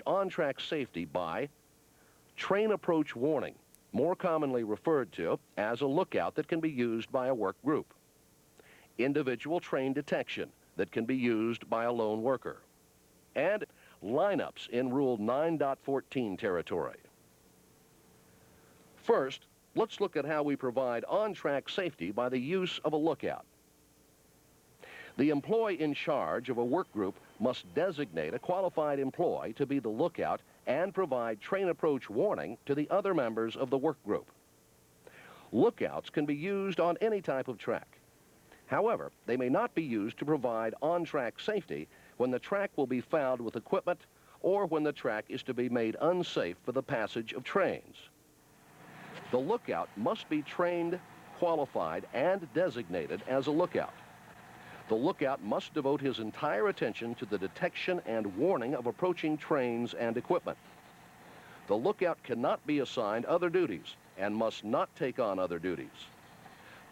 on-track safety by train approach warning, more commonly referred to as a lookout that can be used by a work group. Individual train detection that can be used by a lone worker. And lineups in Rule 9.14 territory. First, let's look at how we provide on-track safety by the use of a lookout. The employee in charge of a work group must designate a qualified employee to be the lookout and provide train approach warning to the other members of the work group. Lookouts can be used on any type of track. However, they may not be used to provide on-track safety when the track will be fouled with equipment or when the track is to be made unsafe for the passage of trains. The lookout must be trained, qualified, and designated as a lookout. The lookout must devote his entire attention to the detection and warning of approaching trains and equipment. The lookout cannot be assigned other duties and must not take on other duties.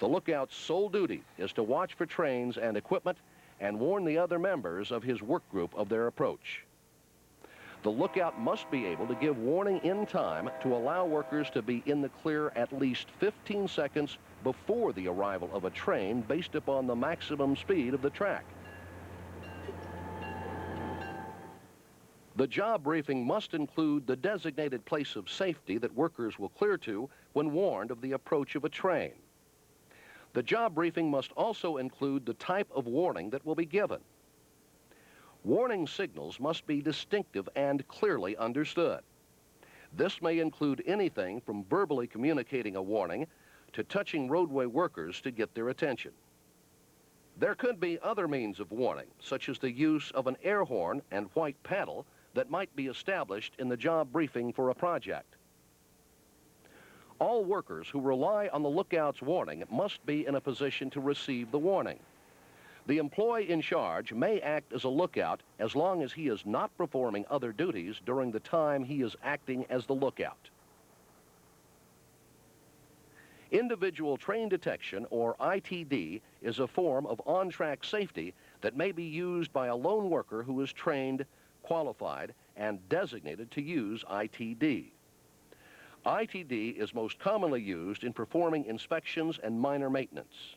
The lookout's sole duty is to watch for trains and equipment and warn the other members of his work group of their approach. The lookout must be able to give warning in time to allow workers to be in the clear at least 15 seconds before the arrival of a train based upon the maximum speed of the track. The job briefing must include the designated place of safety that workers will clear to when warned of the approach of a train. The job briefing must also include the type of warning that will be given. Warning signals must be distinctive and clearly understood. This may include anything from verbally communicating a warning to touching roadway workers to get their attention. There could be other means of warning, such as the use of an air horn and white paddle that might be established in the job briefing for a project. All workers who rely on the lookout's warning must be in a position to receive the warning. The employee in charge may act as a lookout as long as he is not performing other duties during the time he is acting as the lookout. Individual train detection, or ITD, is a form of on-track safety that may be used by a lone worker who is trained, qualified, and designated to use ITD. ITD is most commonly used in performing inspections and minor maintenance.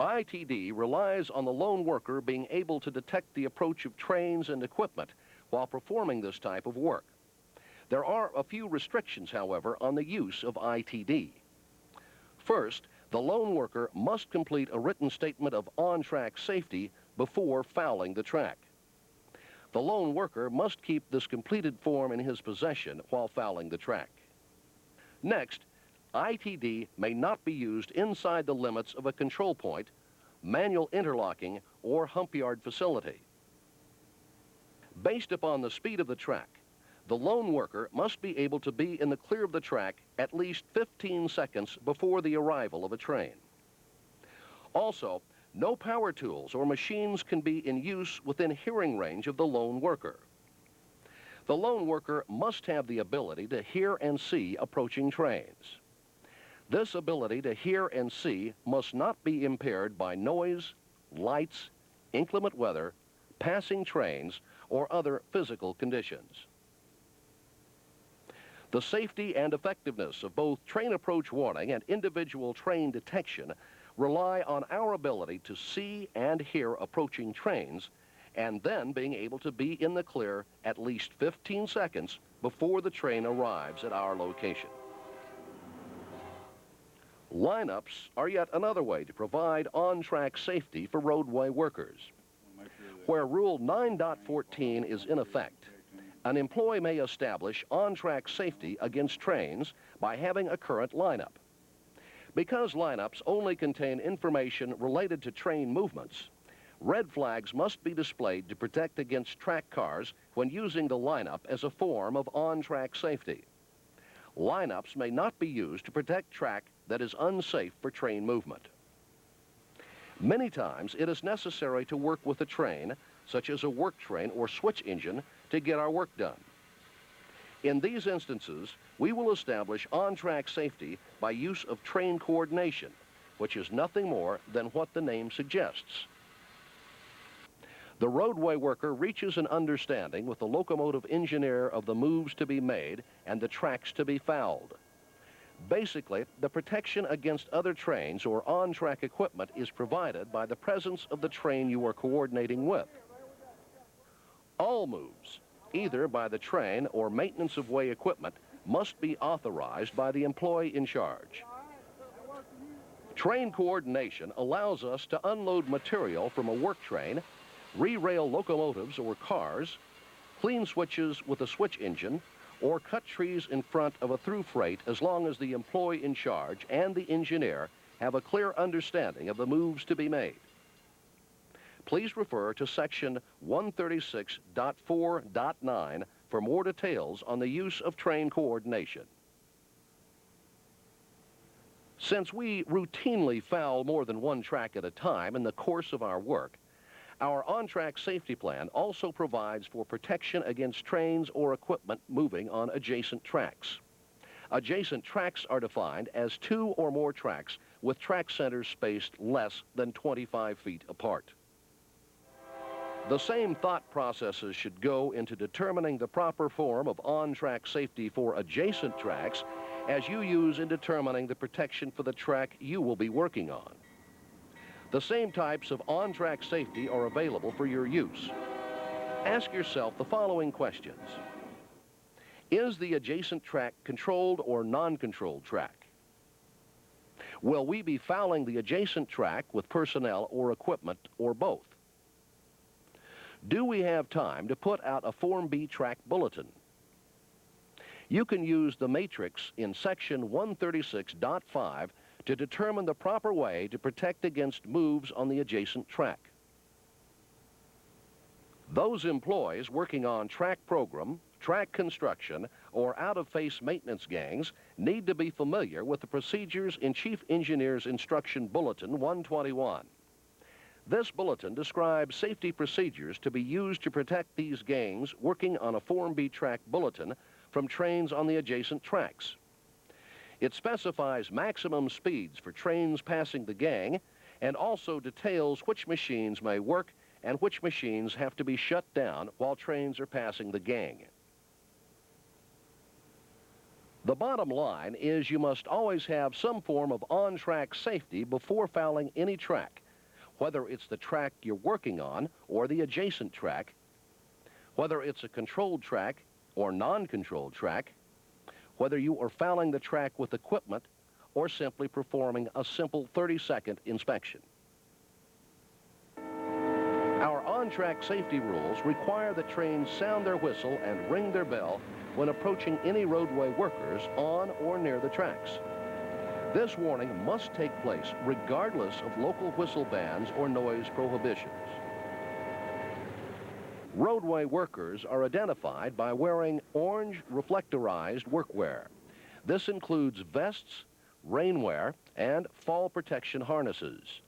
ITD relies on the lone worker being able to detect the approach of trains and equipment while performing this type of work. There are a few restrictions, however, on the use of ITD. First, the lone worker must complete a written statement of on-track safety before fouling the track. The lone worker must keep this completed form in his possession while fouling the track. Next, ITD may not be used inside the limits of a control point, manual interlocking, or hump yard facility. Based upon the speed of the track, the lone worker must be able to be in the clear of the track at least 15 seconds before the arrival of a train. Also, no power tools or machines can be in use within hearing range of the lone worker. The lone worker must have the ability to hear and see approaching trains. This ability to hear and see must not be impaired by noise, lights, inclement weather, passing trains, or other physical conditions. The safety and effectiveness of both train approach warning and individual train detection rely on our ability to see and hear approaching trains and then being able to be in the clear at least 15 seconds before the train arrives at our location. Lineups are yet another way to provide on-track safety for roadway workers. Where Rule 9.14 is in effect, an employee may establish on-track safety against trains by having a current lineup. Because lineups only contain information related to train movements, red flags must be displayed to protect against track cars when using the lineup as a form of on-track safety. Lineups may not be used to protect track that is unsafe for train movement. Many times it is necessary to work with a train, such as a work train or switch engine, to get our work done. In these instances, we will establish on-track safety by use of train coordination, which is nothing more than what the name suggests. The roadway worker reaches an understanding with the locomotive engineer of the moves to be made and the tracks to be fouled. Basically, the protection against other trains or on-track equipment is provided by the presence of the train you are coordinating with. All moves, either by the train or maintenance of way equipment, must be authorized by the employee in charge. Train coordination allows us to unload material from a work train, re-rail locomotives or cars, clean switches with a switch engine, or cut trees in front of a through freight as long as the employee in charge and the engineer have a clear understanding of the moves to be made. Please refer to section 136.4.9 for more details on the use of train coordination. Since we routinely foul more than one track at a time in the course of our work, our on-track safety plan also provides for protection against trains or equipment moving on adjacent tracks. Adjacent tracks are defined as 2 or more tracks with track centers spaced less than 25 feet apart. The same thought processes should go into determining the proper form of on-track safety for adjacent tracks as you use in determining the protection for the track you will be working on. The same types of on-track safety are available for your use. Ask yourself the following questions. Is the adjacent track controlled or non-controlled track? Will we be fouling the adjacent track with personnel or equipment or both? Do we have time to put out a Form B track bulletin? You can use the matrix in section 136.5 to determine the proper way to protect against moves on the adjacent track. Those employees working on track program, track construction, or out-of-face maintenance gangs need to be familiar with the procedures in Chief Engineer's Instruction Bulletin 121. This bulletin describes safety procedures to be used to protect these gangs working on a Form B track bulletin from trains on the adjacent tracks. It specifies maximum speeds for trains passing the gang and also details which machines may work and which machines have to be shut down while trains are passing the gang. The bottom line is you must always have some form of on-track safety before fouling any track, whether it's the track you're working on or the adjacent track, whether it's a controlled track or non-controlled track, whether you are fouling the track with equipment or simply performing a simple 30-second inspection. Our on-track safety rules require that trains sound their whistle and ring their bell when approaching any roadway workers on or near the tracks. This warning must take place regardless of local whistle bans or noise prohibitions. Roadway workers are identified by wearing orange reflectorized workwear. This includes vests, rainwear, and fall protection harnesses.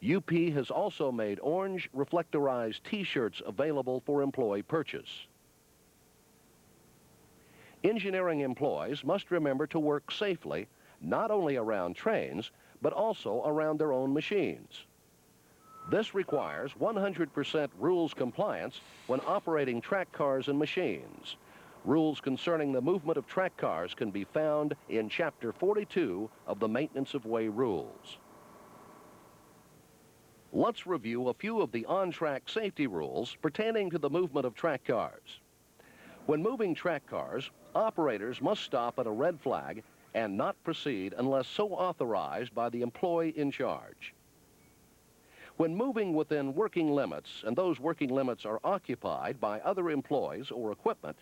UP has also made orange reflectorized T-shirts available for employee purchase. Engineering employees must remember to work safely, not only around trains, but also around their own machines. This requires 100% rules compliance when operating track cars and machines. Rules concerning the movement of track cars can be found in Chapter 42 of the Maintenance of Way Rules. Let's review a few of the on-track safety rules pertaining to the movement of track cars. When moving track cars, operators must stop at a red flag and not proceed unless so authorized by the employee in charge. When moving within working limits, and those working limits are occupied by other employees or equipment,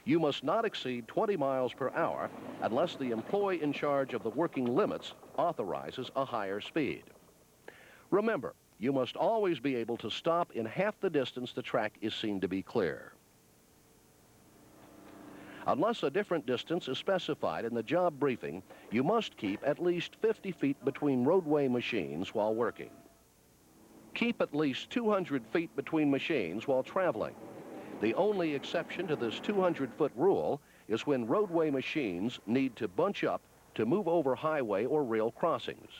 you must not exceed 20 miles per hour unless the employee in charge of the working limits authorizes a higher speed. Remember, you must always be able to stop in half the distance the track is seen to be clear. Unless a different distance is specified in the job briefing, you must keep at least 50 feet between roadway machines while working. Keep at least 200 feet between machines while traveling. The only exception to this 200-foot rule is when roadway machines need to bunch up to move over highway or rail crossings.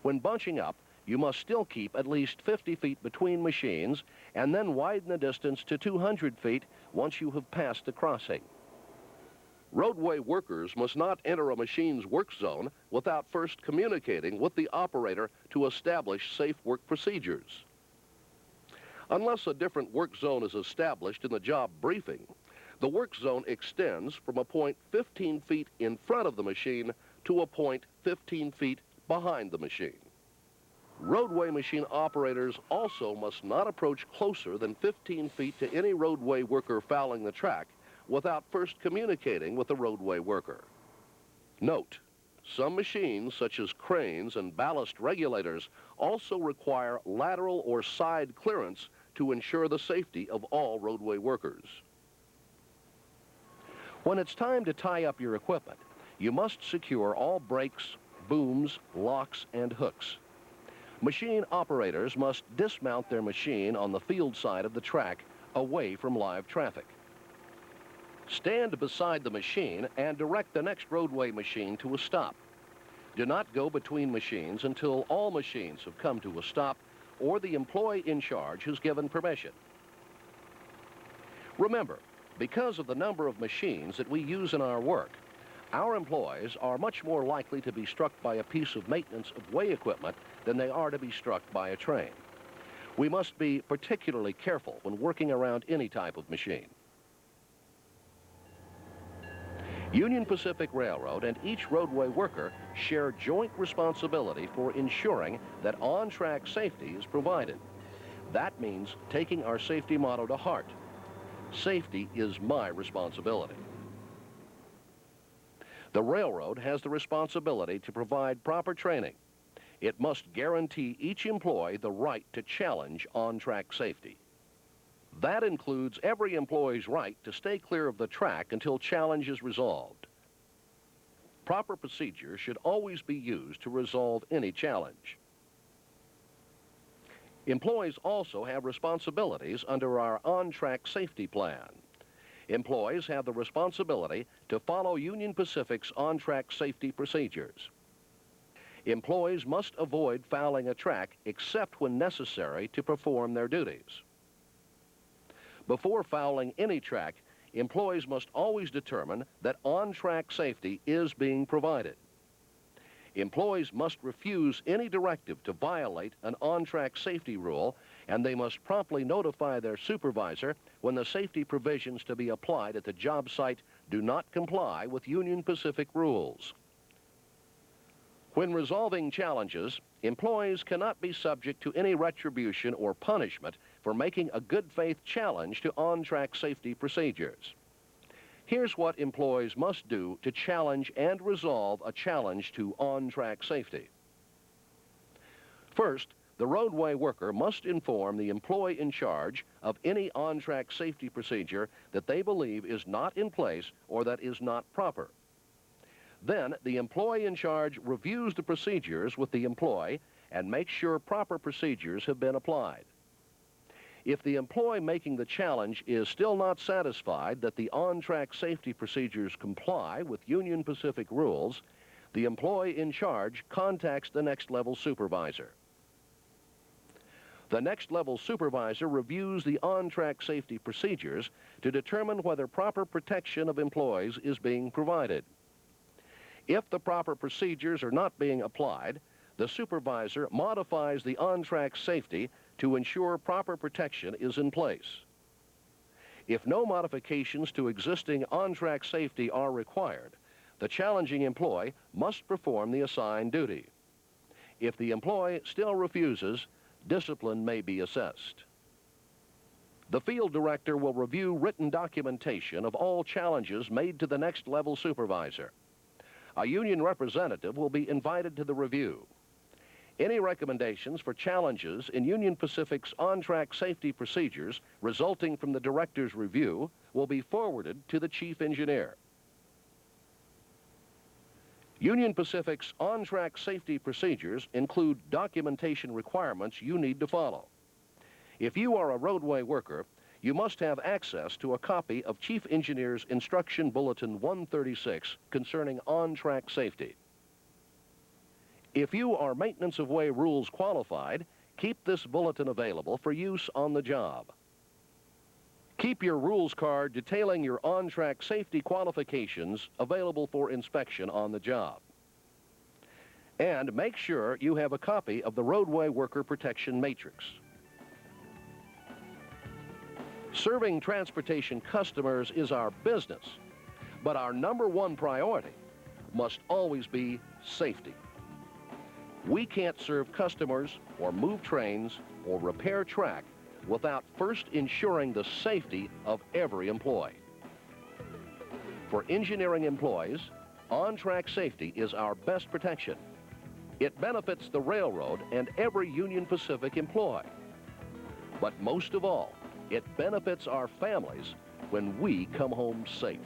When bunching up, you must still keep at least 50 feet between machines and then widen the distance to 200 feet once you have passed the crossing. Roadway workers must not enter a machine's work zone without first communicating with the operator to establish safe work procedures. Unless a different work zone is established in the job briefing, the work zone extends from a point 15 feet in front of the machine to a point 15 feet behind the machine. Roadway machine operators also must not approach closer than 15 feet to any roadway worker fouling the track without first communicating with the roadway worker. Note, some machines, such as cranes and ballast regulators, also require lateral or side clearance to ensure the safety of all roadway workers. When it's time to tie up your equipment, you must secure all brakes, booms, locks, and hooks. Machine operators must dismount their machine on the field side of the track away from live traffic. Stand beside the machine and direct the next roadway machine to a stop. Do not go between machines until all machines have come to a stop or the employee in charge has given permission. Remember, because of the number of machines that we use in our work, our employees are much more likely to be struck by a piece of maintenance of way equipment than they are to be struck by a train. We must be particularly careful when working around any type of machine. Union Pacific Railroad and each roadway worker share joint responsibility for ensuring that on-track safety is provided. That means taking our safety motto to heart. Safety is my responsibility. The railroad has the responsibility to provide proper training. It must guarantee each employee the right to challenge on-track safety. That includes every employee's right to stay clear of the track until challenge is resolved. Proper procedures should always be used to resolve any challenge. Employees also have responsibilities under our on-track safety plan. Employees have the responsibility to follow Union Pacific's on-track safety procedures. Employees must avoid fouling a track except when necessary to perform their duties. Before fouling any track, employees must always determine that on-track safety is being provided. Employees must refuse any directive to violate an on-track safety rule, and they must promptly notify their supervisor when the safety provisions to be applied at the job site do not comply with Union Pacific rules. When resolving challenges, employees cannot be subject to any retribution or punishment for making a good faith challenge to on-track safety procedures. Here's what employees must do to challenge and resolve a challenge to on-track safety. First, the roadway worker must inform the employee in charge of any on-track safety procedure that they believe is not in place or that is not proper. Then, the employee in charge reviews the procedures with the employee and makes sure proper procedures have been applied. If the employee making the challenge is still not satisfied that the on-track safety procedures comply with Union Pacific rules, the employee in charge contacts the next level supervisor. The next level supervisor reviews the on-track safety procedures to determine whether proper protection of employees is being provided. If the proper procedures are not being applied, the supervisor modifies the on-track safety to ensure proper protection is in place. If no modifications to existing on-track safety are required, the challenging employee must perform the assigned duty. If the employee still refuses, discipline may be assessed. The field director will review written documentation of all challenges made to the next level supervisor. A union representative will be invited to the review. Any recommendations for challenges in Union Pacific's on-track safety procedures resulting from the director's review will be forwarded to the chief engineer. Union Pacific's on-track safety procedures include documentation requirements you need to follow. If you are a roadway worker, you must have access to a copy of Chief Engineer's Instruction Bulletin 136 concerning on-track safety. If you are Maintenance of Way rules qualified, keep this bulletin available for use on the job. Keep your rules card detailing your on-track safety qualifications available for inspection on the job. And make sure you have a copy of the Roadway Worker Protection Matrix. Serving transportation customers is our business, but our #1 priority must always be safety. We can't serve customers or move trains or repair track without first ensuring the safety of every employee. For engineering employees, on-track safety is our best protection. It benefits the railroad and every Union Pacific employee. But most of all, it benefits our families when we come home safe.